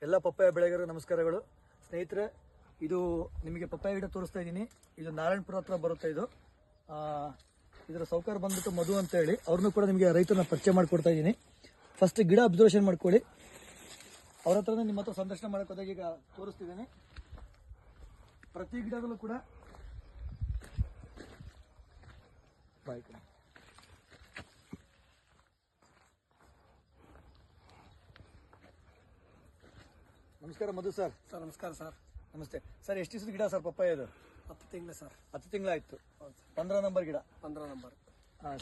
ಎಲ್ಲ ಪಪ್ಪಾಯ ಬೆಳೆಗಾರರಿಗೆ ನಮಸ್ಕಾರಗಳು ಸ್ನೇಹಿತರೆ. ಇದು ನಿಮಗೆ ಪಪ್ಪಾಯ ಗಿಡ ತೋರಿಸ್ತಾ ಇದ್ದೀನಿ. ಇದು ನಾರಾಯಣಪುರ ಹತ್ರ ಬರುತ್ತೆ. ಇದರ ಸೌಕರ್ಯ ಬಂದ್ಬಿಟ್ಟು ಮಧು ಅಂತ ಹೇಳಿ, ಅವ್ರನ್ನೂ ಕೂಡ ನಿಮಗೆ ರೈತರನ್ನ ಪರಿಚಯ ಮಾಡಿಕೊಡ್ತಾ ಇದ್ದೀನಿ. ಫಸ್ಟ್ ಗಿಡ ಅಬ್ಸರ್ವೇಷನ್ ಮಾಡ್ಕೊಳ್ಳಿ. ಅವ್ರ ಹತ್ರನೇ ನಿಮ್ಮ ಹತ್ರ ಸಂದರ್ಶನ ಮಾಡಕ್ಕೆ ಹೋದಾಗ ಈಗ ತೋರಿಸ್ತಿದ್ದೀನಿ. ಪ್ರತಿ ಗಿಡದಲ್ಲೂ ಕೂಡ ನಮಸ್ಕಾರ ಮಧು ಸರ್. ಸರ್ ನಮಸ್ಕಾರ ಸರ್. ನಮಸ್ತೆ ಸರ್. ಎಷ್ಟು ದಿವಸದ ಗಿಡ ಸರ್ ಪಪ್ಪಾಯ? ಇದು 10 ತಿಂಗಳು ಸರ್. 10 ತಿಂಗಳಾಯ್ತು. 15 ನಂಬರ್ ಗಿಡ. 15 ನಂಬರ್.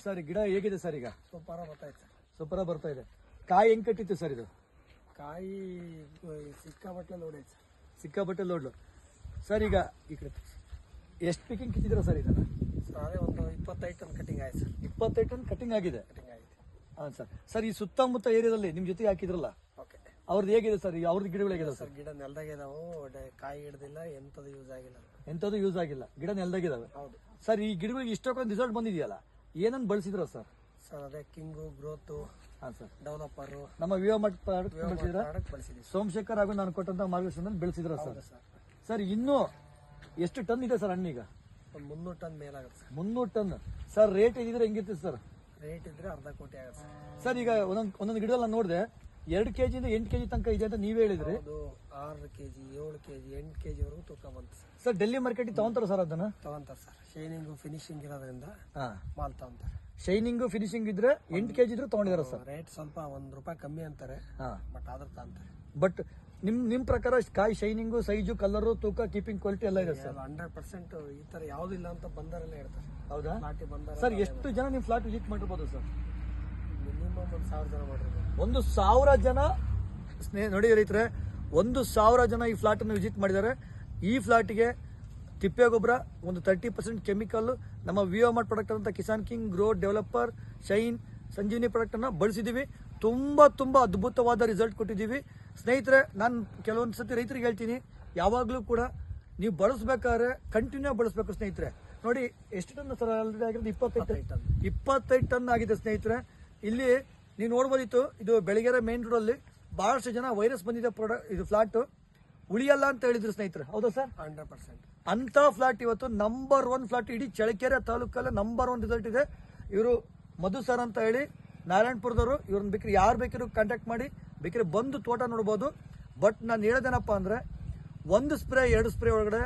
ಸರ್ ಗಿಡ ಹೇಗಿದೆ ಸರ್? ಈಗ ಸೂಪರ ಬರ್ತಾಯಿತ್ತು ಸರ್. ಸೂಪರ ಬರ್ತಾ ಇದೆ. ಕಾಯಿ ಹೆಂಗ್ ಕಟ್ಟಿತ್ತು ಸರ್? ಇದು ಕಾಯಿ ಸಿಕ್ಕಾಬಟ್ಟೆ ಲೋಡ್ ಐತೆ ಸರ್. ಸಿಕ್ಕಾಬಟ್ಟೆ ಲೋಡ್ಲು ಸರ್. ಈಗ ಈ ಕಡೆ ಎಷ್ಟು ಪಿಕಿಂಗ್ ಕಿತ್ತಿದ್ರ ಸರ್? ಇದನ್ನ ಸರ್ ಅದೇ ಒಂದು 25 ಟನ್ ಕಟಿಂಗ್ ಆಯ್ತು ಸರ್. 25 ಟನ್ ಕಟಿಂಗ್ ಆಗಿದೆ. ಕಟಿಂಗ್ ಆಗಿದೆ. ಹಾಂ ಸರ್. ಸರ್ ಈ ಸುತ್ತಮುತ್ತ ಏರಿಯಾದಲ್ಲಿ ನಿಮ್ಮ ಜೊತೆಗೆ ಹಾಕಿದ್ರಲ್ಲ, ಓಕೆ, ಅವ್ರದ್ದು ಹೇಗಿದೆ ಸರ್? ಅವ್ರದ್ದು ಗಿಡಗಳು ಹೇಗಿದೆ ಸರ್? ಗಿಡ ನೆಲದಾಗಿದಾವು, ಕಾಯಿ ಹಿಡ್ದಿಲ್ಲ, ಎಂಥದ್ದು ಯೂಸ್ ಆಗಿಲ್ಲ. ಎಂಥದ್ದು ಯೂಸ್ ಆಗಿಲ್ಲ, ಗಿಡ ನೆಲದಾಗಿದಾವೆ. ಹೌದು ಸರ್. ಈ ಗಿಡಗಳಿಗೆ ಇಷ್ಟಕ್ಕೊಂದು ರಿಸಲ್ಟ್ ಬಂದಿದೆಯಲ್ಲ, ಏನನ್ನು ಬಳಸಿದ್ರ ಸರ್? ಸರ್ ಅದೇ ಕಿಂಗು, ಗ್ರೋತು, ಹಾಂ ಸರ್, ಡೆವಲಪರು, ನಮ್ಮ ವಿವೋಮಟ್ ಪ್ರಾಡಕ್ಟ್ ಬೆಳೆಸಿದ್ರ, ಬಳಸಿದ್ವಿ. ಸೋಮಶೇಖರ್ ಹಾಗೂ ನಾನು ಕೊಟ್ಟಂತ ಮಾರ್ಗದರ್ಶನದಲ್ಲಿ ಬೆಳೆಸಿದ್ರ ಸರ್? ಸರ್ ಸರ್ ಇನ್ನೂ ಎಷ್ಟು ಟನ್ ಇದೆ ಸರ್ ಹಣ್ಣೀಗ? ಒಂದು 300 ಟನ್ ಮೇಲಾಗುತ್ತೆ ಸರ್. 300 ಟನ್. ಸರ್ ರೇಟ್ ಇದ್ರೆ ಹೆಂಗಿರ್ತದೆ ಸರ್? ರೇಟ್ ಇದ್ರೆ ಅರ್ಧ ಕೋಟಿ ಆಗುತ್ತೆ ಸರ್. ಸರ್ ಈಗ ಒಂದೊಂದು ಗಿಡದಲ್ಲಿ ನಾನು ನೋಡಿದೆ 2 kg ಇಂದ 8 kg ತನಕ ಇದೆ ಅಂತ ನೀವೇ ಹೇಳಿದ್ರಿ. ಅದು 6 ಕೆಜಿ, 7 ಕೆಜಿ, 8 ಕೆಜಿ ವರೆಗೂ ತೂಕ ಬಂತು ಸರ್. ಸರ್ ಡೆಲ್ಲಿ ಮಾರ್ಕೆಟಿಗೆ ತಗೊಂತಾರ ಸರ್ ಅದನ್ನ? ತಗೊಂತಾರೆ ಸರ್. ಶೈನಿಂಗು ಫಿನಿಶಿಂಗ್ ಇರೋದ್ರಿಂದ ಹಾಂ, ಮಾಲ್ ತಗೊಂತಾರೆ. ಶೈನಿಂಗು ಫಿನಿಶಿಂಗ್ ಇದ್ರೆ 8 kg ಇದ್ರು ತಗೊಂಡಿದಾರ ಸರ್? ರೇಟ್ ಸ್ವಲ್ಪ ₹1 ಕಮ್ಮಿ ಅಂತಾರೆ, ಹಾಂ, ಬಟ್ ಆದ್ರೂ ತಗೊಂತಾರೆ. ಬಟ್ ನಿಮ್ ಪ್ರಕಾರ ಕಾಯಿ ಶೈನಿಂಗು, ಸೈಜು, ಕಲರು, ತೂಕ, ಕೀಪಿಂಗ್ ಕ್ವಾಲಿಟಿ ಎಲ್ಲ ಇದೆ ಸರ್? 100% ಈ ತರ ಯಾವ್ದಿಲ್ಲ ಅಂತ ಬಂದರೆಲ್ಲ ಹೇಳ್ತಾರೆ. ಹೌದಾ ಫ್ಲಾಟಿ ಬಂದಾರ ಸರ್? ಎಷ್ಟು ಜನ ನಿಮ್ ಫ್ಲಾಟ್ ವಿಸಿಟ್ ಮಾಡಿರ್ಬೋದು ಸರ್? ಮಿನಿಮಮ್ 1,000 ಜನ ಮಾಡಿರ್ಬೋದು. 1,000 ಜನ ನೋಡಿ ರೈತರೆ, 1,000 ಜನ ಈ ಫ್ಲಾಟ್ ಅನ್ನು ವಿಸಿಟ್ ಮಾಡಿದ್ದಾರೆ. ಈ ಫ್ಲಾಟ್ಗೆ ತಿಪ್ಪೆ ಗೊಬ್ಬರ, ಒಂದು 30% ಕೆಮಿಕಲ್, ನಮ್ಮ ವಿವೋಮಟ್ ಪ್ರಾಡಕ್ಟ್ ಅಂತ Kisan King, grow, developer, shine, Sanjeevini product ಅನ್ನ ಬಳಸಿದೀವಿ. ತುಂಬಾ ಅದ್ಭುತವಾದ ರಿಸಲ್ಟ್ ಕೊಟ್ಟಿದ್ದೀವಿ ಸ್ನೇಹಿತರೆ. ನಾನು ಕೆಲವೊಂದು ಸತಿ ರೈತರಿಗೆ ಹೇಳ್ತೀನಿ, ಯಾವಾಗಲೂ ಕೂಡ ನೀವು ಬಳಸಬೇಕಾದ್ರೆ ಕಂಟಿನ್ಯೂ ಬಳಸಬೇಕು ಸ್ನೇಹಿತರೆ. ನೋಡಿ ಎಷ್ಟು ಟನ್ ಸರ್ ಆಲ್ರೆಡಿ ಆಗಿರೋದು? 25 ಟನ್ ಆಗಿದೆ ಸ್ನೇಹಿತರೆ. ಇಲ್ಲಿ ನೀವು ನೋಡ್ಬೋದಿತ್ತು, ಇದು ಬೆಳಗೆರೆ ಮೇನ್ ರೋಡ್ ಅಲ್ಲಿ ಬಹಳಷ್ಟು ಜನ ವೈರಸ್ ಬಂದಿದೆ ಇದು ಫ್ಲಾಟ್ ಉಳಿಯಲ್ಲ ಅಂತ ಹೇಳಿದ್ರು ಸ್ನೇಹಿತರೆ. ಹೌದಾ ಸರ್? 100%. ಅಂತ ಫ್ಲಾಟ್ ಇವತ್ತು ನಂಬರ್ 1 ಫ್ಲಾಟ್ ಇಡೀ ಚಳ್ಳಕೆರೆ ತಾಲೂಕಲ್ಲೇ ನಂಬರ್ 1 ರಿಸಲ್ಟ್ ಇದೆ. ಇವರು ಮಧು ಸರ್ ಅಂತ ಹೇಳಿ ನಾರಾಯಣಪುರದವರು. ಇವ್ರನ್ನ ಬೇಕ್ರೆ ಯಾರು ಬೇಕಿರೋ ಕಾಂಟ್ಯಾಕ್ಟ್ ಮಾಡಿ, ಬೇಕಿದ್ರೆ ಬಂದು ತೋಟ ನೋಡ್ಬೋದು. ಬಟ್ ನಾನು ಹೇಳೋದೇನಪ್ಪ ಅಂದ್ರೆ, 1 ಸ್ಪ್ರೇ 2 ಸ್ಪ್ರೇ ಒಳಗಡೆ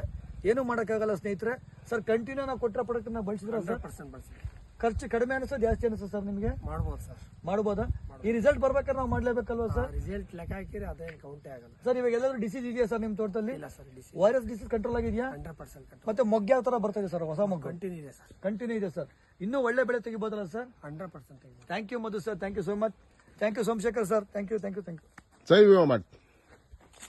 ಏನು ಮಾಡೋಕ್ಕಾಗಲ್ಲ ಸ್ನೇಹಿತರೆ. ಸರ್ ಕಂಟಿನ್ಯೂ ನಾವು ಕೊಟ್ಟರೆ ಪ್ರಾಡಕ್ಟ್ ಬಳಸಿದ್ರೆ 100% ಬಳಸಿ. ಖರ್ಚು ಕಡಿಮೆ ಅನಿಸೋ ಜಾಸ್ತಿ ಅನಿಸೋ ಸರ್ ನಿಮಗೆ? ಮಾಡ್ಬೋದು ಸರ್. ಮಾಡ್ಬೋದಾ? ಈ ರಿಸಲ್ಟ್ ಬರ್ಬೇಕಾದ್ರೆ ನಾವು ಮಾಡ್ಲೇಬೇಕಲ್ವಾ ಸರ್? ರಿಸಲ್ಟ್ ಲೆಕ್ಕ ಹಾಕಿದ್ರೆ ಅದೇನು ಕೌಂಟೇ ಆಗಲ್ಲ ಸರ್. ಇವಾಗ ಎಲ್ಲಾದ್ರೂ ಡಿಸೀಸ್ ಇದೆಯಾ ಸರ್ ನಿಮ್ಮ ತೋಟದಲ್ಲಿ? ಇಲ್ಲ ಸರ್. ವೈರಸ್ ಡಿಸೀಸ್ ಕಂಟ್ರೋಲ್ ಆಗಿದೆಯಾ? 100% ಕಂಟ್ರೋಲ್. ಮತ್ತೆ ಮೊಗ್ಗೆ ಯಾವ ತರ ಬರ್ತಾ ಇದೆ ಸರ್? ಹೊಸ ಮೊಗ್ಗು ಕಂಟಿನ್ಯೂ ಇದೆ ಸರ್. ಕಂಟಿನ್ಯೂ ಇದೆ ಸರ್. ಇನ್ನೂ ಒಳ್ಳೆ ಬೆಳೆ ತೆಗಿಬೋದಲ್ಲ ಸರ್? 100% ತೆಗಿಬೋದು. Thank you Madhu sir. Thank you so much. Thank you Somashekhar sir. Thank you. ಜೈ ವಿವೋಮಟ್.